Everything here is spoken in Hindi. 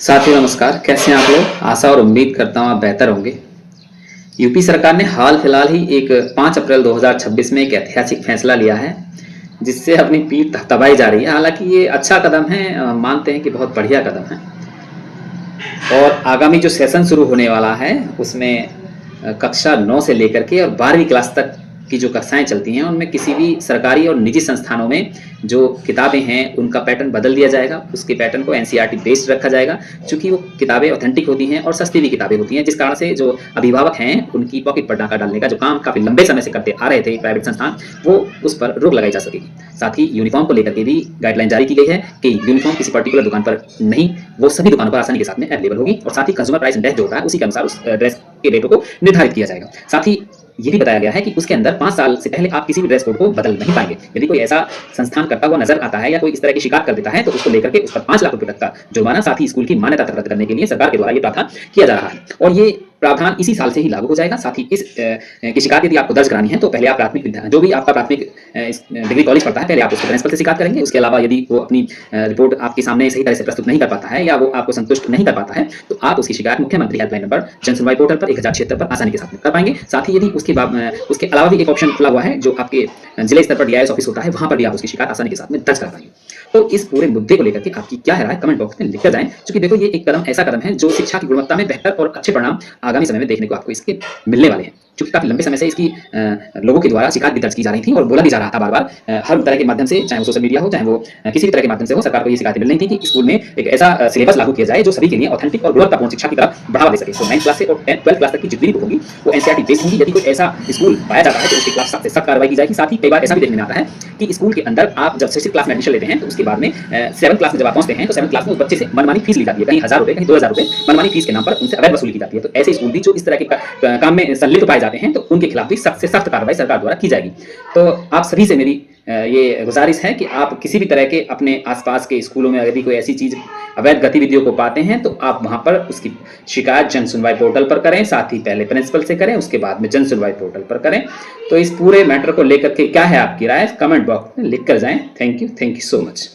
साथियों नमस्कार, कैसे हैं आप लोग। आशा और उम्मीद करता हूँ आप बेहतर होंगे। यूपी सरकार ने हाल फिलहाल ही एक 5 अप्रैल 2026 में एक ऐतिहासिक फैसला लिया है, जिससे अपनी पीठ थपथपाई जा रही है। हालांकि ये अच्छा कदम है, मानते हैं कि बहुत बढ़िया कदम है। और आगामी जो सेशन शुरू होने वाला है उसमें कक्षा 9 से लेकर के और 12वीं क्लास तक की जो कक्षाएं चलती हैं उनमें किसी भी सरकारी और निजी संस्थानों में जो किताबें हैं उनका पैटर्न बदल दिया जाएगा। उसके पैटर्न को एनसीईआरटी बेस्ड रखा जाएगा, क्योंकि वो किताबें ऑथेंटिक होती हैं और सस्ती भी किताबें होती हैं, जिस कारण से जो अभिभावक हैं उनकी पॉकेट पर डाका डालने का जो काम काफ़ी लंबे समय से करते आ रहे थे प्राइवेट संस्थान, वो उस पर रोक लगाई जा सकेगी। साथ ही यूनिफॉर्म को लेकर के भी गाइडलाइन जारी की गई है कि यूनिफॉर्म किसी पर्टिकुलर दुकान पर नहीं, वो सभी दुकानों पर आसानी के साथ में अवेलेबल होगी। और साथ ही कंज्यूमर प्राइस इंडेक्स जो होता है उसी के अनुसार उस ड्रेस के रेटों को निर्धारित किया जाएगा। साथ ही ये भी बताया गया है कि उसके अंदर 5 साल से पहले आप किसी भी ड्रेस कोड को बदल नहीं पाएंगे। यदि कोई ऐसा संस्थान करता हुआ नजर आता है या कोई इस तरह की शिकायत कर देता है तो उसको लेकर के उस पर 5 लाख रुपए तक का जुर्माना, साथ ही स्कूल की मान्यता तक रद्द करने के लिए सरकार के द्वारा ये प्रावधान किया जा रहा है। और ये प्रावधान इसी साल से ही लागू हो जाएगा। साथ ही इस की शिकायत यदि आपको दर्ज करानी है तो पहले आप प्राथमिक विद्यालय जो भी आपका प्राथमिक डिग्री कॉलेज पढ़ता है, पहले आप उसके प्रिंसिपल से शिकायत करेंगे। उसके अलावा यदि वो अपनी रिपोर्ट आपके सामने सही तरह से प्रस्तुत नहीं कर पाता है या वो आपको संतुष्ट नहीं कर पाता है तो आप उसकी शिकायत मुख्यमंत्री हेल्पलाइन नंबर जन सुनवाई पोर्टल पर 1076 पर आसानी के साथ कर पाएंगे। साथ ही यदि उसके अलावा भी एक ऑप्शन खुला हुआ है जो आपके जिले स्तर पर डीआईएस ऑफिस होता है, वहां पर भी आप उसकी शिकायत आसानी के साथ में दर्ज कर पाएंगे। तो इस पूरे मुद्दे को लेकर के आपकी क्या है राय, कमेंट बॉक्स में लिखकर जाएं। क्योंकि देखो ये एक कदम ऐसा कदम है जो शिक्षा की गुणवत्ता में बेहतर और अच्छे परिणाम आगामी समय में देखने को आपको इसके मिलने वाले हैं। क्योंकि काफी लंबे समय से इसकी लोगों के द्वारा शिकायत भी दर्ज की जा रही थी और बोला भी जा रहा था बार बार हर तरह के माध्यम से, चाहे वो सोशल मीडिया हो चाहे वो किसी भी तरह के माध्यम से हो, सरकार को ये शिकायतें मिल रही थी कि स्कूल में एक ऐसा सिलेबस लागू किया जाए जो सभी के लिए ऑथेंटिक और गुणवत्तापूर्ण शिक्षा की तरफ बढ़ावा दे सके। तो 9th क्लास से और 12th क्लास तक की जितनी भी होगी वो एनसीईआरटी बेस्ड होंगी। यदि कोई ऐसा स्कूल पाया जाता है तो उसके खिलाफ सख्त से सख्त कार्रवाई की जाएगी। साथ ही कई बार ऐसा भी देखने में आता है कि स्कूल के अंदर आप जब 6th क्लास में एडमिशन लेते हैं तो उसके बाद में 7th क्लास में जब आप पहुंचते हैं तो 7th क्लास में उस बच्चे से मनमानी फीस ली जाती है, कहीं 1000 रुपए कहीं 2000 रुपए मनमानी फीस के नाम पर उनसे अवैध वसूली की जाती है। तो ऐसे स्कूल भी जो इस तरह के काम में संलिप्त पाए जाते हैं तो उनके खिलाफ भी सख्त से सख्त कार्रवाई सरकार द्वारा की जाएगी। तो आप सभी से मेरी ये गुजारिश है कि आप किसी भी तरह के अपने आसपास के स्कूलों में यदि कोई ऐसी चीज अवैध गतिविधियों को पाते हैं तो आप वहां पर उसकी शिकायत जन सुनवाई पोर्टल पर करें। साथ ही पहले प्रिंसिपल से करें, उसके बाद में जन सुनवाई पोर्टल पर करें। तो इस पूरे मैटर को लेकर के क्या है आपकी राय, कमेंट बॉक्स में लिख कर जाएं। Thank you so much.